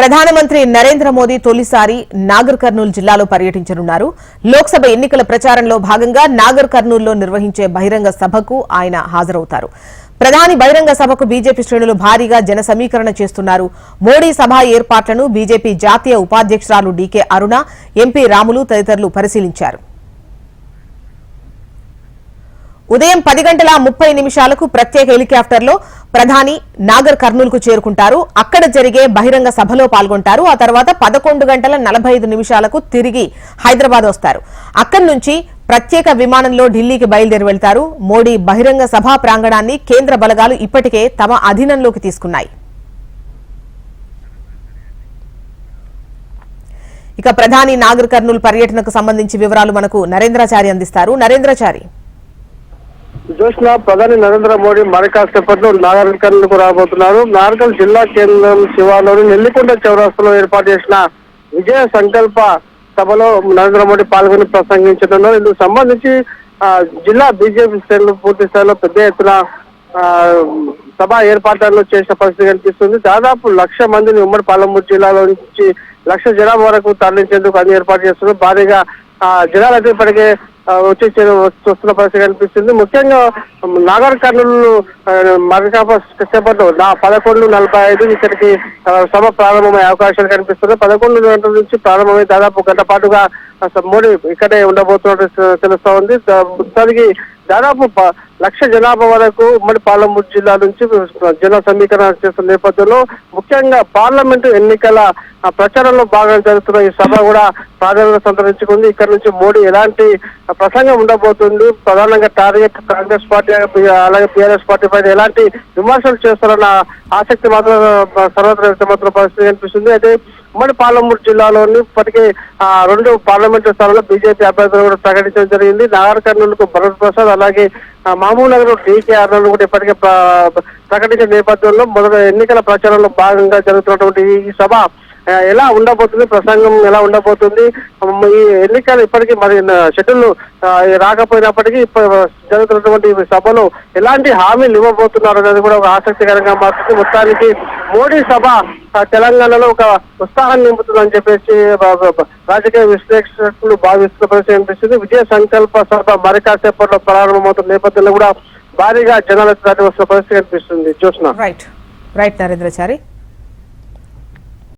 ప్రధానమంత్రి నరేంద్ర మోదీ తొలిసారి నాగర్ కర్నూల్ జిల్లాలో పర్యటించనున్నారు. లోక్సభ ఎన్నికల ప్రచారంలో భాగంగా నాగర్ కర్నూల్లో నిర్వహించే బహిరంగ సభకు ఆయన హాజరవుతారు. ప్రధాని బహిరంగ సభకు బీజేపీ శ్రేణులు భారీగా జన సమీకరణ చేస్తున్నారు. మోడీ సభ ఏర్పాట్లను బీజేపీ జాతీయ ఉపాధ్యక్షురాలు డీకే అరుణ, ఎంపీ రాములు తదితరులు పరిశీలించారు. ఉదయం 10:30 ప్రత్యేక హెలికాప్టర్లో ప్రధాని నాగర్ కర్నూల్ కు చేరుకుంటారు. అక్కడ జరిగే బహిరంగ సభలో పాల్గొంటారు. ఆ తర్వాత 11:45 తిరిగి హైదరాబాద్ వస్తారు. అక్కడి నుంచి ప్రత్యేక విమానంలో ఢిల్లీకి బయలుదేరి వెళ్తారు. మోడీ బహిరంగ సభా ప్రాంగణాన్ని కేంద్ర బలగాలు ఇప్పటికే తమ అధీనంలోకి తీసుకున్నాయి. ఇక ప్రధాని నాగర్ కర్నూల్ పర్యటనకు సంబంధించి వివరాలు మనకు నరేంద్రాచారి అందిస్తారు. నరేంద్రాచారి, జోష్న, ప్రధాని నరేంద్ర మోడీ మరికాసేపట్లో నాగర్ కర్నూల్ కు రాబోతున్నారు. నాగర్ జిల్లా కేంద్రం శివార్లోని నెల్లికొండ చౌరస్తాలో ఏర్పాటు చేసిన విజయ సంకల్ప సభలో నరేంద్ర మోడీ పాల్గొని ప్రసంగించనున్నారు. ఇందుకు సంబంధించి జిల్లా బీజేపీ శ్రేణులు పూర్తి స్థాయిలో పెద్ద ఎత్తున సభ ఏర్పాట్లను చేసిన పరిస్థితి కనిపిస్తుంది. దాదాపు 1,00,000 మందిని ఉమ్మడి పాలమూరు జిల్లాలో నుంచి 1,00,000 జనాభా వరకు తరలించేందుకు అన్ని ఏర్పాటు చేస్తున్నారు. భారీగా జనాలు అయితే ఇప్పటికే వచ్చి చూస్తున్న పరిస్థితి కనిపిస్తుంది. ముఖ్యంగా నాగర్ కర్నూలు మరికాసేపట్లో 11:45 ఇక్కడికి సభ ప్రారంభమయ్యే అవకాశాలు కనిపిస్తున్నాయి. 11 గంటల నుంచి ప్రారంభమై దాదాపు గంట పాటుగా మోడీ ఇక్కడే ఉండబోతున్నట్టు తెలుస్తా ఉంది. మొత్తానికి దాదాపు 1,00,000 జనాభా వరకు ఉమ్మడి పాలమూరు జిల్లా నుంచి జన సమీకరణ చేస్తున్న నేపథ్యంలో ముఖ్యంగా పార్లమెంటు ఎన్నికల ప్రచారంలో భాగంగా జరుగుతున్న ఈ సభ కూడా ప్రాధాన్యత సంతరించుకుంది. ఇక్కడ నుంచి మోడీ ఎలాంటి ప్రసంగం ఉండబోతుంది, ప్రధానంగా టార్గెట్ కాంగ్రెస్ పార్టీ అలాగే టీఆర్ఎస్ పార్టీ పైన ఎలాంటి విమర్శలు చేస్తారన్న ఆసక్తి మాత్రం సర్వత్రా వ్యక్తమవుతున్న పరిస్థితి కనిపిస్తుంది. అయితే ఉమ్మడి పాలమూరు జిల్లాలోని ఇప్పటికే 2 పార్లమెంటు స్థానాల్లో బీజేపీ అభ్యర్థులు కూడా ప్రకటించడం జరిగింది. నాగర్ కర్నూలుకు భరత్ ప్రసాద్ అలాగే మహబూబ్ నగర్ డీకే అరుణ కూడా ఇప్పటికే ప్రకటించిన నేపథ్యంలో మొదట ఎన్నికల ప్రచారంలో భాగంగా జరుగుతున్నటువంటి ఈ సభ ఎలా ఉండబోతుంది, ప్రసంగం ఎలా ఉండబోతుంది, ఈ ఎన్నికలు ఇప్పటికీ మరి షెడ్యూల్ రాకపోయినప్పటికీ జరుగుతున్నటువంటి సభలో ఎలాంటి హామీలు ఇవ్వబోతున్నారు అనేది కూడా ఒక ఆసక్తికరంగా మారుతుంది. మొత్తానికి మోడీ సభ తెలంగాణలో ఒక ఉత్సాహాన్ని నింపుతుందని చెప్పేసి రాజకీయ విశ్లేషకులు భావిస్తున్న పరిస్థితి అనిపిస్తుంది. విజయ సంకల్ప సభ మరి కాసేపట్లో ప్రారంభమవుతున్న నేపథ్యంలో కూడా భారీగా జనాలు దాటి వస్తున్న పరిస్థితి కనిపిస్తుంది. జోష్న. రైట్ నరేంద్రచారి.